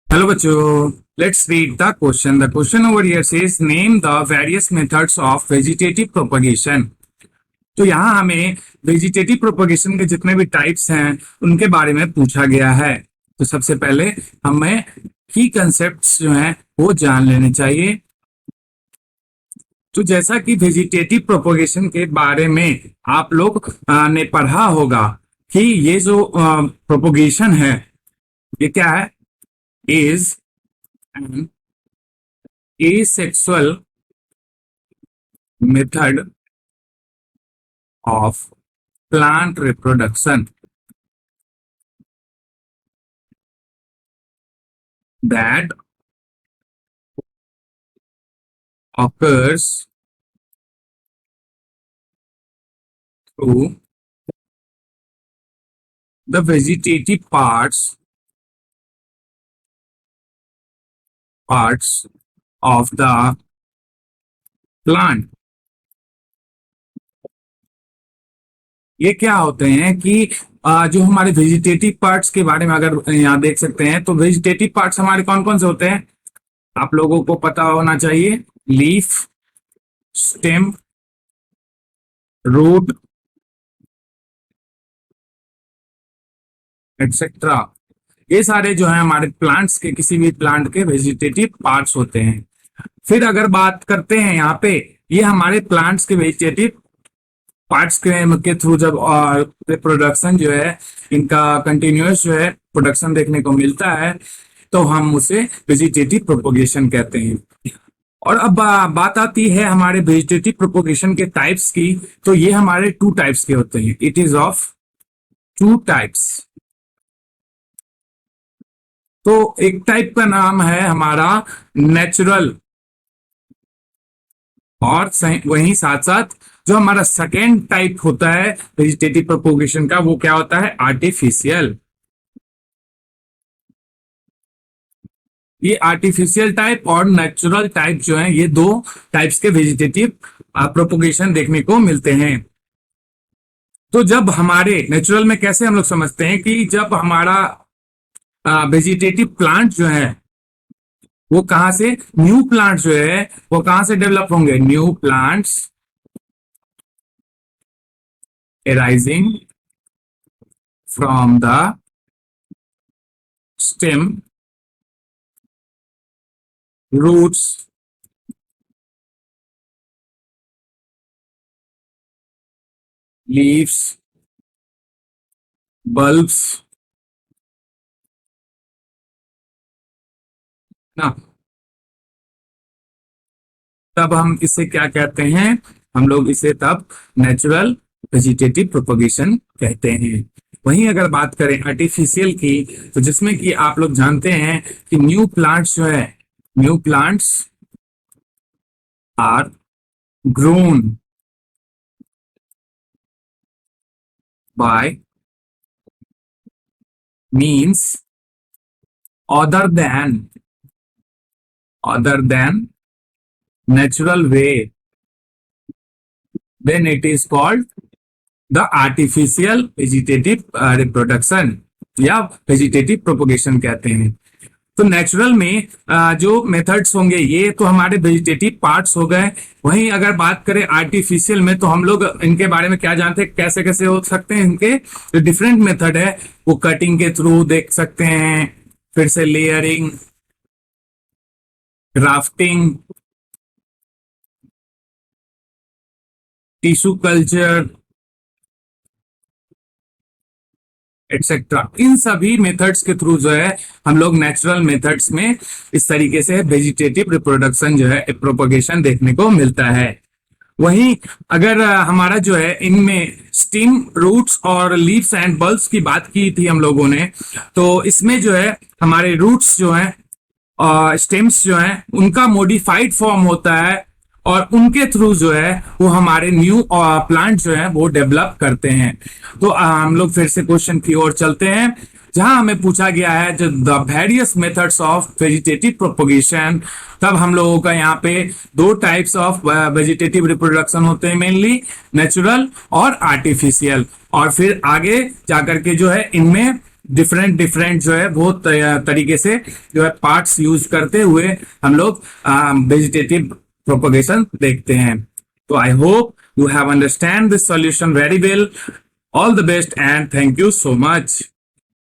Hello, bachcho. Let's read the question. The question over here says, name the various methods of vegetative propagation. तो यहाँ हमें vegetative propagation के जितने भी types हैं उनके बारे में पूछा गया है। तो सबसे पहले हमें की कंसेप्ट्स जो हैं वो जान लेने चाहिए। तो जैसा कि वेजिटेटिव प्रोपगेशन के बारे में आप लोग ने पढ़ा होगा कि ये जो प्रोपगेशन है ये क्या है, is an asexual method of plant reproduction that occurs through the vegetative parts of the plant। ये क्या होते हैं कि जो हमारे वेजिटेटिव पार्ट्स के बारे में अगर यहाँ देख सकते हैं तो वेजिटेटिव पार्ट्स हमारे कौन कौन से होते हैं आप लोगों को पता होना चाहिए। लीफ, स्टेम, रूट एक्सेट्रा, ये सारे जो है हमारे प्लांट्स के, किसी भी प्लांट के वेजिटेटिव पार्ट्स होते हैं। फिर अगर बात करते हैं यहाँ पे, ये हमारे प्लांट्स के वेजिटेटिव पार्ट्स के थ्रू जब रिप्रोडक्शन जो है इनका कंटिन्यूअस जो है प्रोडक्शन देखने को मिलता है तो हम उसे वेजिटेटिव प्रोपोगेशन कहते हैं। और अब बात आती है हमारे वेजिटेटिव प्रोपोगेशन के टाइप्स की। तो ये हमारे टू टाइप्स के होते हैं। It is of two types. तो एक टाइप का नाम है हमारा नेचुरल, और वहीं साथ साथ जो हमारा सेकेंड टाइप होता है वेजिटेटिव प्रोपोगेशन का वो क्या होता है, आर्टिफिशियल। ये आर्टिफिशियल टाइप और नेचुरल टाइप जो है ये दो टाइप्स के वेजिटेटिव प्रोपोगेशन देखने को मिलते हैं। तो जब हमारे नेचुरल में कैसे हम लोग समझते हैं कि जब हमारा वेजिटेटिव प्लांट जो है वो कहां से, न्यू प्लांट जो है वो कहां से डेवलप होंगे, new plants arising from the stem, roots, leaves, bulbs ना। तब हम इसे क्या कहते हैं, हम लोग इसे तब नेचुरल वेजिटेटिव प्रोपोगेशन कहते हैं। वहीं अगर बात करें आर्टिफिशियल की, तो जिसमें कि आप लोग जानते हैं कि न्यू प्लांट्स जो है, new plants are grown by means other than natural way, then it is called the artificial vegetative reproduction या वेजिटेटिव प्रोपोगेशन कहते हैं। तो नेचुरल में जो मेथड्स होंगे ये तो हमारे वेजिटेटिव पार्ट्स हो गए। वहीं अगर बात करें आर्टिफिशियल में तो हम लोग इनके बारे में क्या जानते हैं, कैसे कैसे हो सकते हैं इनके जो डिफरेंट मेथड है वो कटिंग के थ्रू देख सकते हैं, फिर से layering, grafting, tissue culture etcetera. इन सभी मेथड्स के थ्रू जो है हम लोग नेचुरल मेथड्स में इस तरीके से वेजिटेटिव रिप्रोडक्शन जो है प्रोपोगेशन देखने को मिलता है। वहीं अगर हमारा जो है इनमें स्टेम, रूट्स और लीव्स एंड बल्ब्स की बात की थी हम लोगों ने, तो इसमें जो है हमारे रूट्स जो है, स्टेम्स जो है उनका मॉडिफाइड फॉर्म होता है और उनके थ्रू जो है वो हमारे न्यू प्लांट जो है वो डेवलप करते हैं। तो हम लोग फिर से क्वेश्चन की ओर चलते हैं जहां हमें पूछा गया है जो the various methods of vegetative propagation. तब हम लोगों का यहाँ पे दो टाइप्स ऑफ वेजिटेटिव रिप्रोडक्शन होते हैं, मेनली नेचुरल और आर्टिफिशियल। और फिर आगे जाकर के जो है इनमें डिफरेंट डिफरेंट जो है बहुत तरीके से जो है पार्ट्स यूज करते हुए हम लोग वेजिटेटिव प्रोपगेशन देखते हैं। तो I hope you have understand this solution very well. All the best and thank you so much.